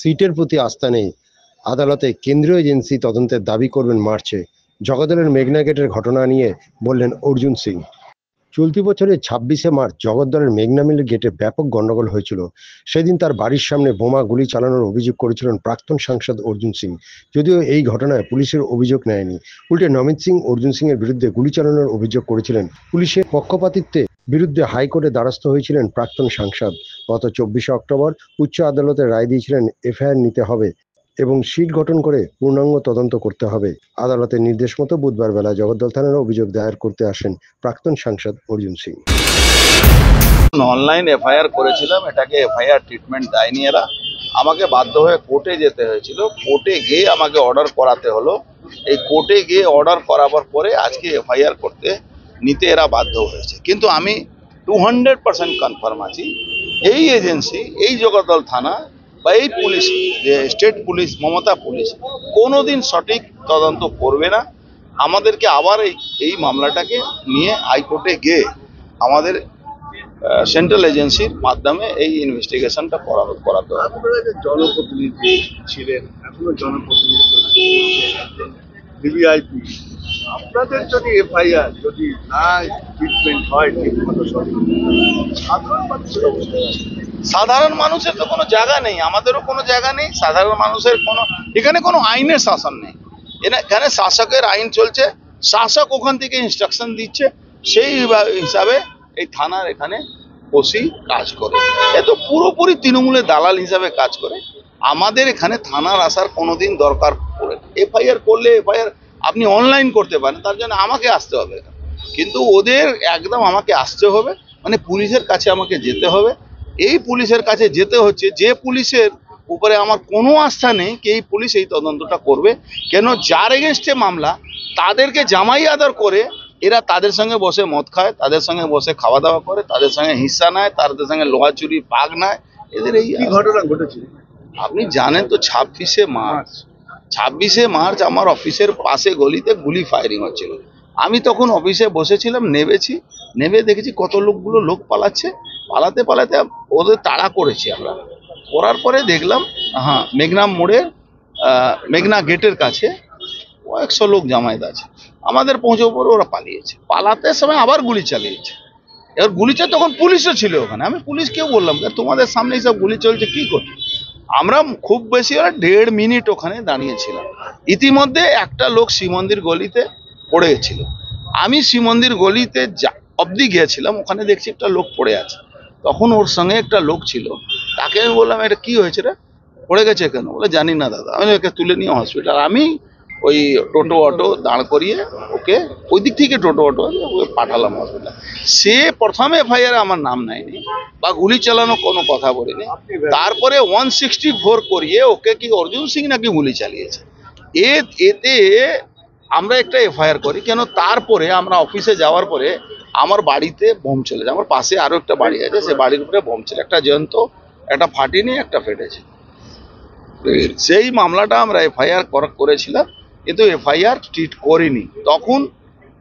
সিটের প্রতি আস্থা নেই। আদালতে কেন্দ্রীয় এজেন্সি তদন্তের দাবি করবেন মার্চে। জগদ্দলের মেঘনা গেটের ঘটনা নিয়ে বললেন অর্জুন সিং। চলতি বছরের 26শে মার্চ জগদ্দলের মেঘনা মিলের গেটে ব্যাপক গন্ডগোল হয়েছিল। সেদিন তার বাড়ির সামনে বোমা গুলি চালানোর অভিযোগ করেছিলেন প্রাক্তন সাংসদ অর্জুন সিং। যদিও এই ঘটনায় পুলিশের অভিযোগ নেয়নি, উল্টে নমিত সিং অর্জুন সিং এর বিরুদ্ধে গুলি চালানোর অভিযোগ করেছিলেন। পুলিশের পক্ষপাতিত্বে বিরুদ্ধে হাইকোর্টে দ্বারস্থ হয়েছিলেন প্রাক্তন সাংসদ। গত 24শে অক্টোবর উচ্চ আদালতে রায় দিয়েছিলেন এফআইআর নিতে হবে এবং সিট গঠন করে পূর্ণাঙ্গ তদন্ত করতে হবে। আদালতের নির্দেশ মতো বুধবার বেলা জগদ্দল থানার অভিযোগ দায়ের করতে আসেন প্রাক্তন সাংসদ অর্জুন সিং। অনলাইন এফআইআর করেছিলাম, এটাকে এফআইআর ট্রিটমেন্ট দেয়নি এরা। আমাকে বাধ্য হয়ে কোর্টে যেতে হয়েছিল, কোর্টে গিয়ে আমাকে অর্ডার করাতে হলো। এই কোর্টে গিয়ে অর্ডার করাবার পরে আজকে এফআইআর করতে নিতে এরা বাধ্য হয়েছে। কিন্তু আমি 200% কনফার্ম আছি, এই এজেন্সি, এই জগদ্দল থানা বা এই police, state police, Mamata police কোনোদিন সঠিক তদন্ত করবে না। আমাদেরকে আবার এই মামলাটাকে নিয়ে হাইকোর্টে গিয়ে আমাদের সেন্ট্রাল এজেন্সির মাধ্যমে এই ইনভেস্টিগেশনটা করাতে হবে। আপনারা যে জনপ্রতিনিধি ছিলেন, এখনো জনপ্রতিনিধি, ভিভিআইপি, আপনাদের যদি এফআইআর যদি না ট্রিটমেন্ট হয় ঠিকমতো, সাধারণ মানুষের তো কোনো জায়গা নেই, আমাদেরও কোনো জায়গা নেই। সাধারণ মানুষের এখানে কোনো আইনের শাসন নেই। এখানে শাসকের আইন চলছে, শাসক ওখান থেকে ইনস্ট্রাকশন দিচ্ছে, সেই হিসাবে এই থানার এখানে ওসি কাজ করে। এ তো পুরোপুরি তৃণমূলের দালাল হিসাবে কাজ করে। আমাদের এখানে থানার আসার কোনোদিন দরকার পড়ে না। এফআইআর করলে এফআইআর আপনি অনলাইন করতে পারেন, তার জন্য আমাকে আসতে হবে, কিন্তু ওদের একদম আমাকে আসতে হবে, মানে পুলিশের কাছে আমাকে যেতে হবে। এই পুলিশের কাছে যেতে হচ্ছে যে পুলিশের উপরে আমার কোনো আস্থা নেই কি এই পুলিশ এই তদন্তটা করবে। কেন যার এগেনস্টে মামলা তাদেরকে জামাই আদর করে এরা তাদের সঙ্গে বসে মদ খায়, তাদের সঙ্গে বসে খাওয়া দাওয়া করে, তাদের সঙ্গে হিস্সা নেয়, তাদের সঙ্গে লোহা চুরি পাক নেয়। এদের এই ঘটনা ঘটেছে আপনি জানেন তো, 26শে মার্চ আমার অফিসের পাশে গলিতে গুলি ফায়ারিং হচ্ছিল। আমি তখন অফিসে বসেছিলাম, নেমে দেখেছি কত লোক পালাচ্ছে। পালাতে ওদের তাড়া করেছি আমরা। করার পরে দেখলাম মেঘনা মোড়ের মেঘনা গেটের কাছে কয়েকশো লোক জামায়াত আছে। আমাদের পৌঁছে পরে ওরা পালিয়েছে। পালাতে সময় আবার গুলি চালিয়েছে। এবার গুলিটা তখন পুলিশও ছিল ওখানে। আমি পুলিশকেও বললাম, তোমাদের সামনে সব গুলি চলছে, কি করছে? আমরা খুব বেশি 1.5 মিনিট ওখানে দাঁড়িয়েছিলাম। ইতিমধ্যে একটা লোক শ্রীমন্দির গলিতে পড়ে গেছিল। আমি শ্রীমন্দির গলিতে অবধি গিয়েছিলাম, ওখানে দেখছি একটা লোক পড়ে আছে। তখন ওর সঙ্গে একটা লোক ছিল, তাকে আমি বললাম, এটা কি হয়েছে রে, পড়ে গেছে কেন? বলে জানি না দাদা। আমি ওকে তুলে নিয়ে হসপিটাল, আমি ওই টোটো অটো দাঁড় করিয়ে ওকে ওই দিক থেকে টোটো অটো ওকে পাঠালাম হসপিটাল। সে প্রথমে এফআইআর আমার নাম নেয়নি বা গুলি চালানো কোনো কথা বলিনি। তারপরে 164 করিয়ে ওকে কি অর্জুন সিং নাকি গুলি চালিয়েছে। এতে আমরা একটা এফআইআর করি কেন, তারপরে আমরা অফিসে যাওয়ার পরে আমার বাড়িতে বোম চলেছে। আমার পাশে আরো একটা বাড়ি আছে, সে বাড়ির উপরে বোম ছিল, একটা জ্বলন্ত, একটা ফাটিনি, একটা ফেটেছে। সেই মামলাটা আমরা এফআইআর করেছিলাম, কিন্তু এফআইআর ট্রিট করিনি। তখন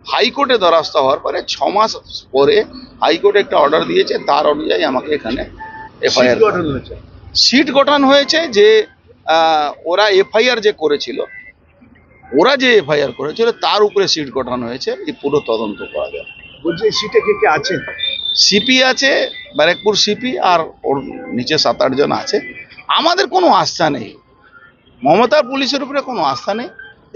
হাইকোর্টে দ্বারস্থ হওয়ার পরে 6 মাস পরে হাইকোর্টে একটা অর্ডার দিয়েছে, তার অনুযায়ী আমাকে এখানে এফআইআর সিট গঠন হয়েছে। যে ওরা এফআইআর যে করেছিল, তার উপরে সিট গঠন হয়েছে। এই পুরো তদন্ত করা যাবে। বলছি সিটে কে আছেন? সিপি আছে, ব্যারাকপুর সিপি, আর ওর নিচে 7-8 জন আছে। আমাদের কোনো আস্থা নেই, মমতা পুলিশের উপরে কোনো আস্থা নেই।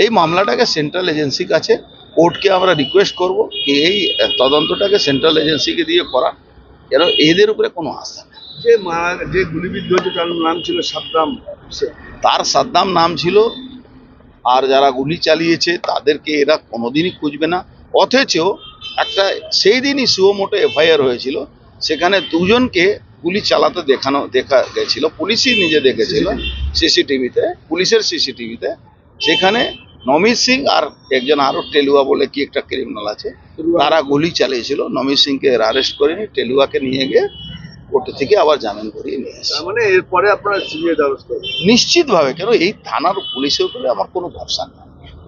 এই মামলাটাকে সেন্ট্রাল এজেন্সির কাছে, কোর্টকে আমরা রিকোয়েস্ট করব কি এই তদন্তটাকে সেন্ট্রাল এজেন্সিকে দিয়ে করা। কেন এদের উপরে কোনো আস্থা নেই। যে গুলিবিদ্ধ হয়েছে তার নাম ছিল সাদ্দাম, তার সাদ্দাম নাম ছিল। আর যারা গুলি চালিয়েছে তাদেরকে এরা কোনোদিনই খুঁজবে না। অথচ একটা সেই দিনই সুমোটো এফআইআর হয়েছিল, সেখানে 2 জনকে গুলি চালাতে দেখা গেছিল, পুলিশই নিজে দেখেছিল সিসিটিভিতে, পুলিশের সিসিটিভিতে। সেখানে নমিত সিং আর একজন আরো টেলুয়া বলে কি একটা ক্রিমিনাল আছে, তারা গুলি চালিয়েছিল। নমিত সিংকে অ্যারেস্ট করেনি, টেলুয়াকে নিয়ে গিয়ে কোর্ট থেকে আবার জামিন করিয়ে নিয়ে এসেছে। মানে এরপরে আপনারা সিবিআই দ্বারস্থ নিশ্চিতভাবে। কেন এই থানার পুলিশের উপরে আমার কোনো ভরসা নেই।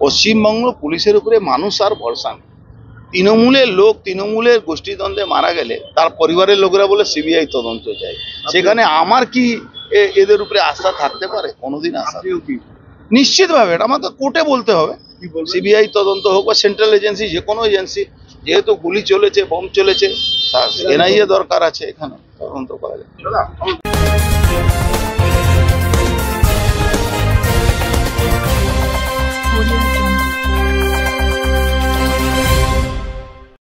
পশ্চিমবঙ্গ পুলিশের উপরে মানুষ আর ভরসা নেই। তৃণমূলের লোক, তৃণমূলের গোষ্ঠীদ্বন্দ্বে মারা গেলে তার পরিবারের লোকেরা বলে সিবিআই তদন্ত চাই। সেখানে আমার কি এদের উপরে আস্থা থাকতে পারে? কোনোদিন আস্থা আপনিও কি নিশ্চিতভাবে এটা আমাকে কোর্টে বলতে হবে। কি বলবেন? সিবিআই তদন্ত হোক বা সেন্ট্রাল এজেন্সি, যে কোনো এজেন্সি, যেহেতু গুলি চলেছে, বোম চলেছে, এনআইএ দরকার আছে, এখানে তদন্ত করা যায়।